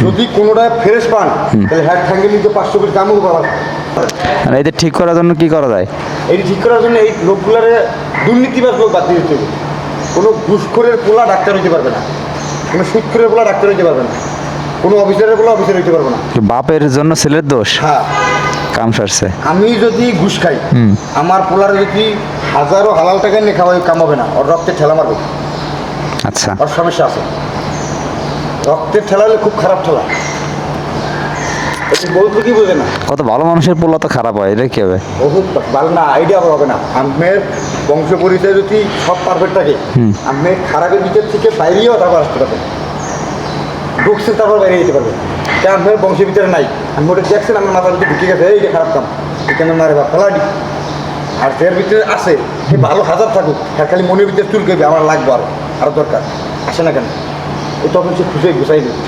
যদি কোনোটা ফ্রেশ পান তাহলে হ্যাড ঠ্যাঙ্গে নিতে 500 কোটি কামও পাওয়া। আর এদের ঠিক করার জন্য কি করা যায়? এই ঠিক করার জন্য এই লোকগুলারে দুর্নীতিবাজ লোক বাদ দিয়ে দিতে হবে। কোনো ঘুষখোরের পোলা ডাক্তার হইতে পারবে না, কোনো সুদখোরের পোলা ডাক্তার হইতে পারবে না, কোনো অফিসারের পোলা অফিসার হইতে পারবে না। বাপের জন্য ছেলের দোষ, হ্যাঁ, কাম সারছে। আমি যদি ঘুষ খাই, আমার পোলার যদি হাজারো হালাল টাকা নিয়ে খাওয়াই কামাবে না, ওর রক্তের ঠেলা মারবে। আচ্ছা, ওর সমস্যা আছে, রক্তের ঠেলা হলে খুব খারাপ ঠেলা। বলতে কি বোঝে না, কত ভালো মানুষের পোলা তো খারাপ হয়, এটা কি হবে? বহুত ভালো না, আইডিয়া হবে না। আমের বংশ পরিচয় যদি সব পারফেক্ট থাকে, আমি খারাপের ভিতর থেকে বাইরেও তারপর আসতে পারবেন, ঢুকছেন তারপর বাইরে যেতে পারবেন। কেন আপনার বংশের ভিতরে নাই, আমি ওটা দেখছেন আমার মাথার ভিতরে ঢুকে গেছে, এইটা খারাপ কাম, এখানে মারে বা ফেলাডি। আর যার ভিতরে আসে সে ভালো হাজার থাকুক, হ্যাঁ খালি মনের ভিতরে চুলকে আমার লাগবো, আরও দরকার আসে না কেন, এই তখন সে খুশি গুছাই দেবে।